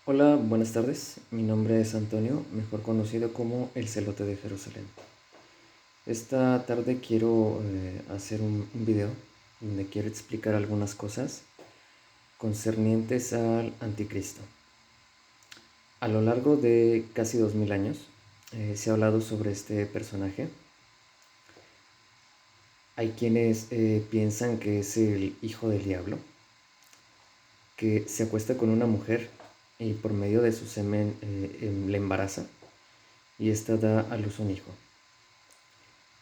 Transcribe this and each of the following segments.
Hola, buenas tardes. Mi nombre es Antonio, mejor conocido como el Celote de Jerusalén. Esta tarde quiero hacer un video donde quiero explicar algunas cosas concernientes al anticristo. A lo largo de casi 2000 años se ha hablado sobre este personaje. Hay quienes piensan que es el hijo del diablo, que se acuesta con una mujer y por medio de su semen le embaraza y ésta da a luz un hijo.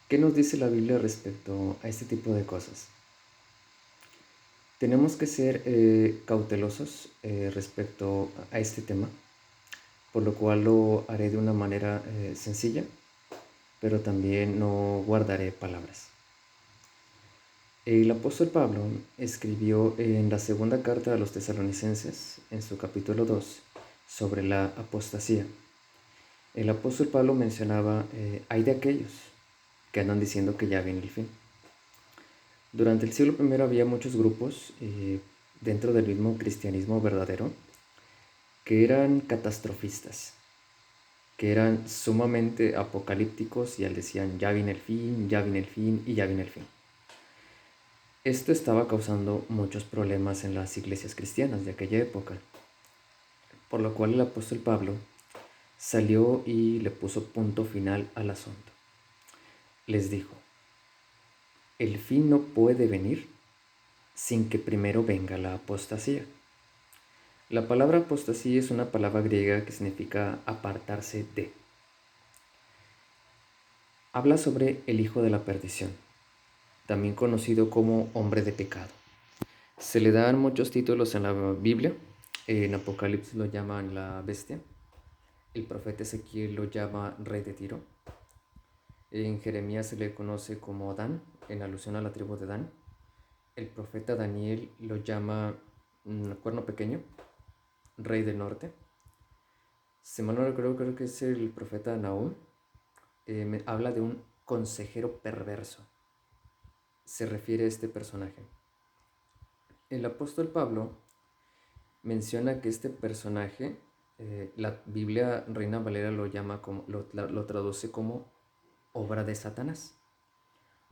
¿Qué nos dice la Biblia respecto a este tipo de cosas? Tenemos que ser cautelosos respecto a este tema, por lo cual lo haré de una manera sencilla, pero también no guardaré palabras. El apóstol Pablo escribió en la segunda carta a los tesalonicenses, en su capítulo 2, sobre la apostasía. El apóstol Pablo mencionaba, hay de aquellos que andan diciendo que ya viene el fin. Durante el siglo I había muchos grupos dentro del mismo cristianismo verdadero que eran catastrofistas, que eran sumamente apocalípticos y decían ya viene el fin, ya viene el fin y ya viene el fin. Esto estaba causando muchos problemas en las iglesias cristianas de aquella época, por lo cual el apóstol Pablo salió y le puso punto final al asunto. Les dijo, el fin no puede venir sin que primero venga la apostasía. La palabra apostasía es una palabra griega que significa apartarse de. Habla sobre el hijo de la perdición, también conocido como hombre de pecado. Se le dan muchos títulos en la Biblia. En Apocalipsis lo llaman la bestia. El profeta Ezequiel lo llama rey de Tiro. En Jeremías se le conoce como Dan, en alusión a la tribu de Dan. El profeta Daniel lo llama cuerno pequeño, rey del norte. Si mal no recuerdo, creo que es el profeta Nahum. Habla de un consejero perverso. Se refiere a este personaje. El apóstol Pablo menciona que este personaje, la Biblia Reina Valera lo llama como, lo traduce como obra de Satanás.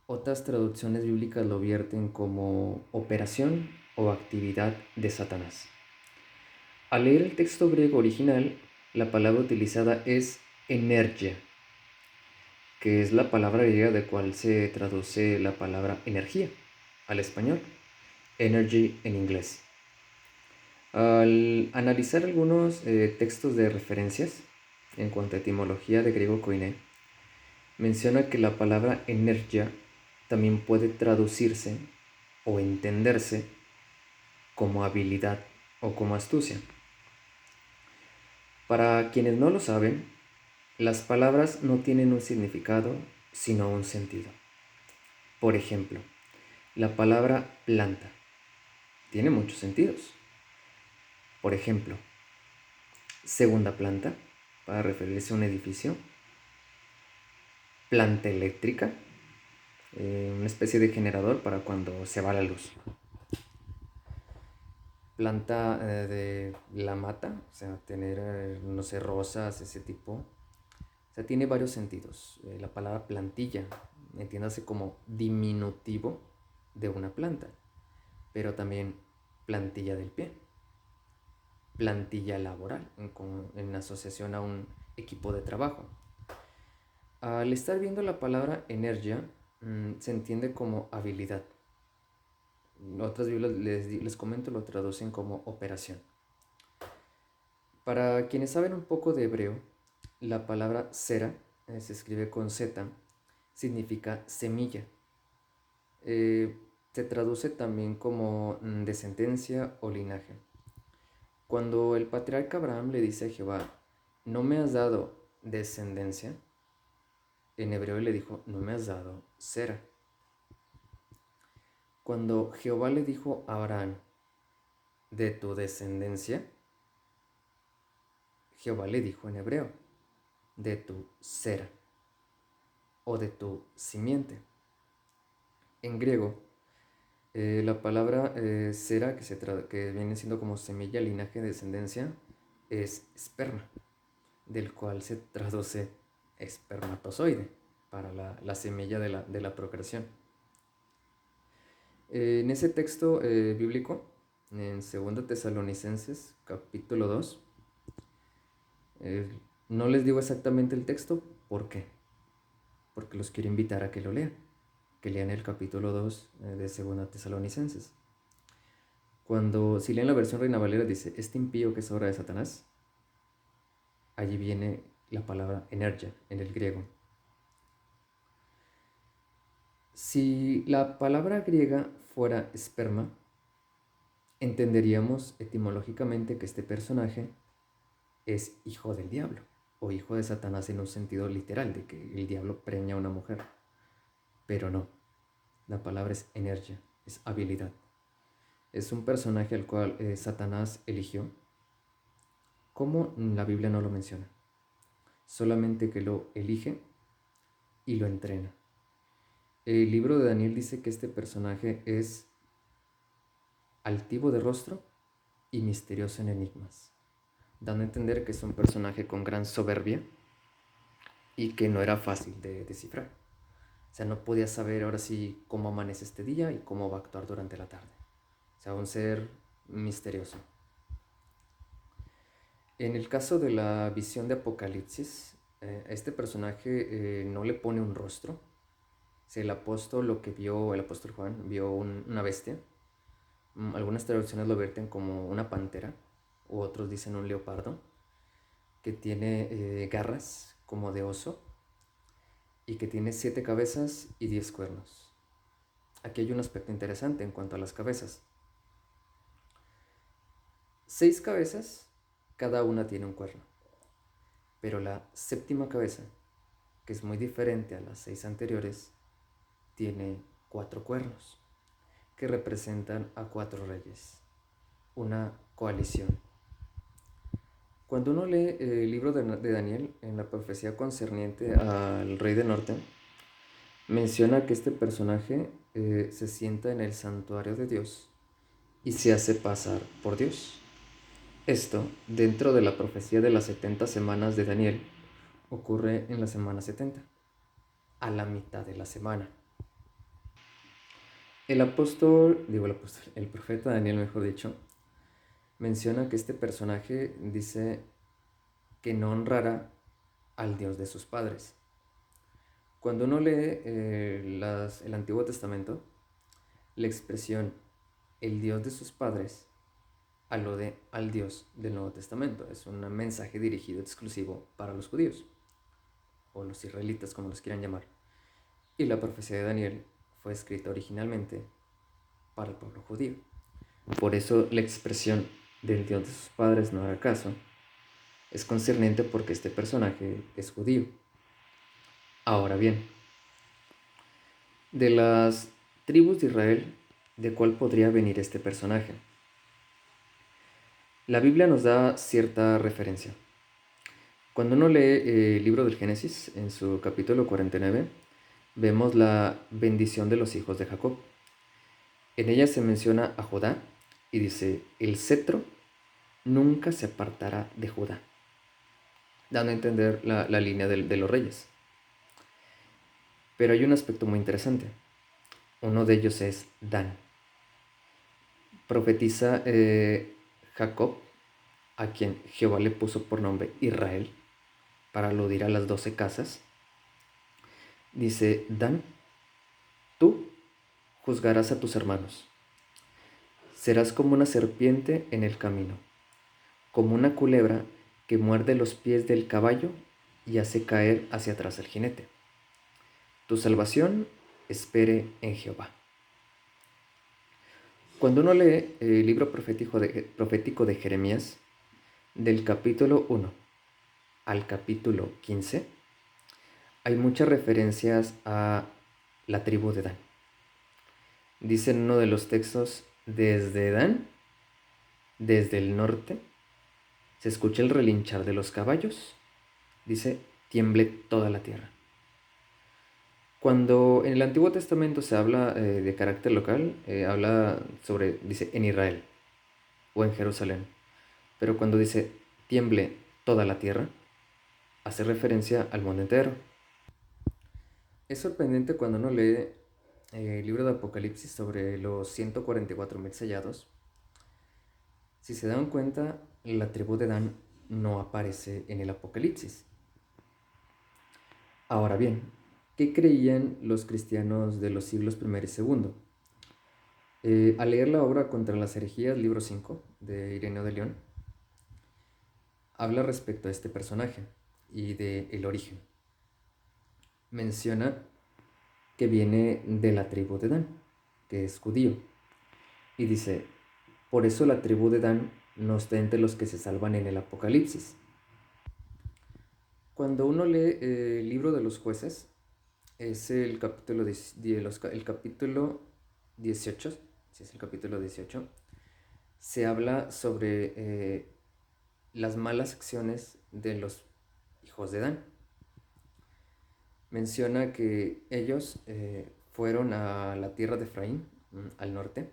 Otras traducciones bíblicas lo vierten como operación o actividad de Satanás. Al leer el texto griego original, la palabra utilizada es energia, que es la palabra griega de cual se traduce la palabra energía al español, energy en inglés. Al analizar algunos textos de referencias en cuanto a etimología de griego koiné, menciona que la palabra energia también puede traducirse o entenderse como habilidad o como astucia. Para quienes no lo saben, las palabras no tienen un significado, sino un sentido. Por ejemplo, la palabra planta tiene muchos sentidos. Por ejemplo, segunda planta, para referirse a un edificio. Planta eléctrica, una especie de generador para cuando se va la luz. Planta de la mata, o sea, tener, no sé, rosas, ese tipo. O sea, tiene varios sentidos. La palabra plantilla, entiéndase como diminutivo de una planta, pero también plantilla del pie, plantilla laboral, en asociación a un equipo de trabajo. Al estar viendo la palabra energía, se entiende como habilidad. Otras Biblias les comento, lo traducen como operación. Para quienes saben un poco de hebreo, la palabra sera, se escribe con Z, significa semilla. Se traduce también como descendencia o linaje. Cuando el patriarca Abraham le dice a Jehová, no me has dado descendencia, en hebreo le dijo, no me has dado sera. Cuando Jehová le dijo a Abraham, de tu descendencia, Jehová le dijo en hebreo, de tu sera o de tu simiente. En griego, la palabra sera, que viene siendo como semilla, linaje, descendencia, es esperma, del cual se traduce espermatozoide para la semilla de la procreación. En ese texto bíblico, en 2 Tesalonicenses, capítulo 2, no les digo exactamente el texto, ¿por qué? Porque los quiero invitar a que lo lean, que lean el capítulo 2 de 2 Tesalonicenses. Cuando, si leen la versión Reina Valera, dice, este impío que es obra de Satanás, allí viene la palabra energia en el griego. Si la palabra griega fuera esperma, entenderíamos etimológicamente que este personaje es hijo del diablo, o hijo de Satanás en un sentido literal, de que el diablo preña a una mujer. Pero no, la palabra es energia, es habilidad. Es un personaje al cual Satanás eligió. ¿Cómo? La Biblia no lo menciona. Solamente que lo elige y lo entrena. El libro de Daniel dice que este personaje es altivo de rostro y misterioso en enigmas, dando a entender que es un personaje con gran soberbia y que no era fácil de descifrar. O sea, no podía saber ahora sí cómo amanece este día y cómo va a actuar durante la tarde. O sea, un ser misterioso. En el caso de la visión de Apocalipsis, a este personaje no le pone un rostro. O sea, el apóstol lo que vio, el apóstol Juan, vio una bestia. Algunas traducciones lo vierten como una pantera, u otros dicen un leopardo, que tiene garras como de oso y que tiene 7 cabezas y 10 cuernos. Aquí hay un aspecto interesante en cuanto a las cabezas. 6 cabezas, cada una tiene un cuerno, pero la séptima cabeza, que es muy diferente a las 6 anteriores, tiene 4 cuernos, que representan a 4 reyes, una coalición. Cuando uno lee el libro de Daniel, en la profecía concerniente al rey del norte, menciona que este personaje se sienta en el santuario de Dios y se hace pasar por Dios. Esto, dentro de la profecía de las 70 semanas de Daniel, ocurre en la semana 70, a la mitad de la semana. El profeta Daniel, mejor dicho, menciona que este personaje dice que no honrará al Dios de sus padres. Cuando uno lee el Antiguo Testamento, la expresión el Dios de sus padres alude al Dios del Nuevo Testamento. Es un mensaje dirigido exclusivo para los judíos, o los israelitas, como los quieran llamar. Y la profecía de Daniel fue escrita originalmente para el pueblo judío. Por eso la expresión del Dios de sus padres no hará caso es concerniente porque este personaje es judío. Ahora bien, de las tribus de Israel, ¿de cuál podría venir este personaje? La Biblia nos da cierta referencia. Cuando uno lee el libro del Génesis, en su capítulo 49, vemos la bendición de los hijos de Jacob. En ella se menciona a Judá y dice, el cetro nunca se apartará de Judá, dando a entender la línea de los reyes. Pero hay un aspecto muy interesante. Uno de ellos es Dan. Profetiza Jacob, a quien Jehová le puso por nombre Israel, para aludir a las 12 casas. Dice, Dan, tú juzgarás a tus hermanos. Serás como una serpiente en el camino, como una culebra que muerde los pies del caballo y hace caer hacia atrás al jinete. Tu salvación espere en Jehová. Cuando uno lee el libro profético de Jeremías, del capítulo 1 al capítulo 15, hay muchas referencias a la tribu de Dan. Dice en uno de los textos, desde Dan, desde el norte, se escucha el relinchar de los caballos, dice, tiemble toda la tierra. Cuando en el Antiguo Testamento se habla de carácter local, habla sobre, dice, en Israel o en Jerusalén. Pero cuando dice tiemble toda la tierra, hace referencia al mundo entero. Es sorprendente cuando uno lee el libro de Apocalipsis sobre los 144,000 sellados. Si se dan cuenta, la tribu de Dan no aparece en el Apocalipsis. Ahora bien, ¿qué creían los cristianos de los siglos I y II? Al leer la obra Contra las herejías, libro 5, de Ireneo de León, habla respecto a este personaje y de el origen. Menciona que viene de la tribu de Dan, que es judío, y dice: por eso la tribu de Dan no está entre los que se salvan en el Apocalipsis. Cuando uno lee el libro de los jueces, es el capítulo, el capítulo 18, si es el capítulo 18, se habla sobre las malas acciones de los hijos de Dan. Menciona que ellos fueron a la tierra de Efraín, al norte,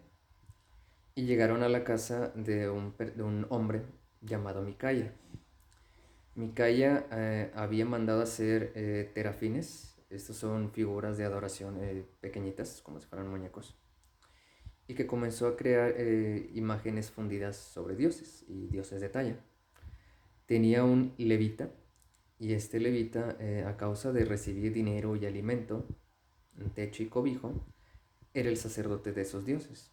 y llegaron a la casa de un hombre llamado Micaya. Micaya había mandado hacer terafines. Estos son figuras de adoración pequeñitas, como si fueran muñecos, y que comenzó a crear imágenes fundidas sobre dioses y dioses de talla. Tenía un levita, y este levita, a causa de recibir dinero y alimento, techo y cobijo, era el sacerdote de esos dioses.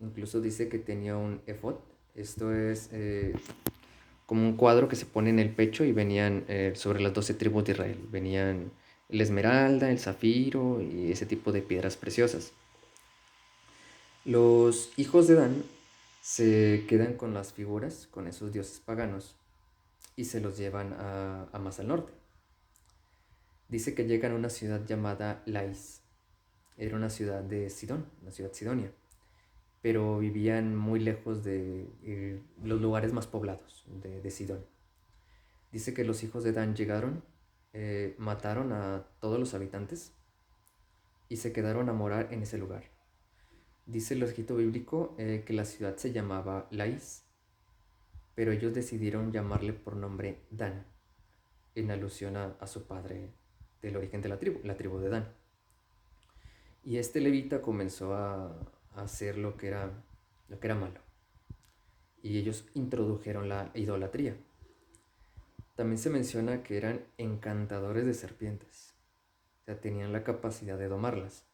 Incluso dice que tenía un efod. Esto es como un cuadro que se pone en el pecho, y venían sobre las 12 tribus de Israel. Venían el esmeralda, el zafiro y ese tipo de piedras preciosas. Los hijos de Dan se quedan con las figuras, con esos dioses paganos, y se los llevan a más al norte. Dice que llegan a una ciudad llamada Lais. Era una ciudad de Sidón, una ciudad sidonia, pero vivían muy lejos de los lugares más poblados de Sidón. Dice que los hijos de Dan llegaron, mataron a todos los habitantes y se quedaron a morar en ese lugar. Dice el escrito bíblico que la ciudad se llamaba Lais, pero ellos decidieron llamarle por nombre Dan, en alusión a su padre del origen de la tribu de Dan. Y este levita comenzó a hacer lo que era malo, y ellos introdujeron la idolatría. También se menciona que eran encantadores de serpientes, o sea, tenían la capacidad de domarlas.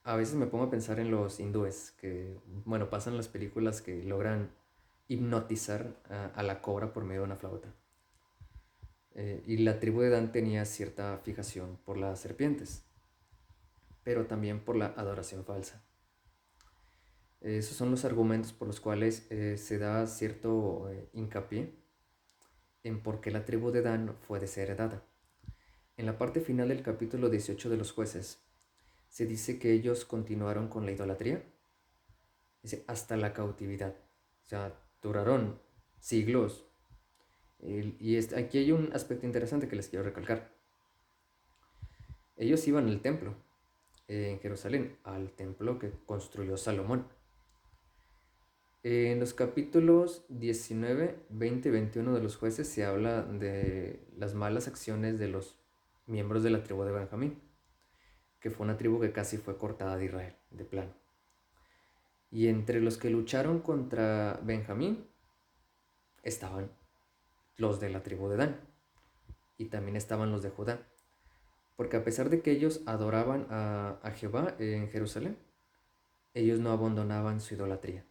A veces me pongo a pensar en los hindúes, que, bueno, pasan las películas que logran hipnotizar a la cobra por medio de una flauta. Y la tribu de Dan tenía cierta fijación por las serpientes, pero también por la adoración falsa. Esos son los argumentos por los cuales se da cierto hincapié en por qué la tribu de Dan fue desheredada. En la parte final del capítulo 18 de los jueces, se dice que ellos continuaron con la idolatría, dice, hasta la cautividad. O sea, duraron siglos. Aquí hay un aspecto interesante que les quiero recalcar. Ellos iban al templo en Jerusalén, al templo que construyó Salomón. En los capítulos 19, 20 y 21 de los jueces se habla de las malas acciones de los miembros de la tribu de Benjamín, que fue una tribu que casi fue cortada de Israel, de plano. Y entre los que lucharon contra Benjamín estaban los de la tribu de Dan, y también estaban los de Judá, porque a pesar de que ellos adoraban a Jehová en Jerusalén, ellos no abandonaban su idolatría.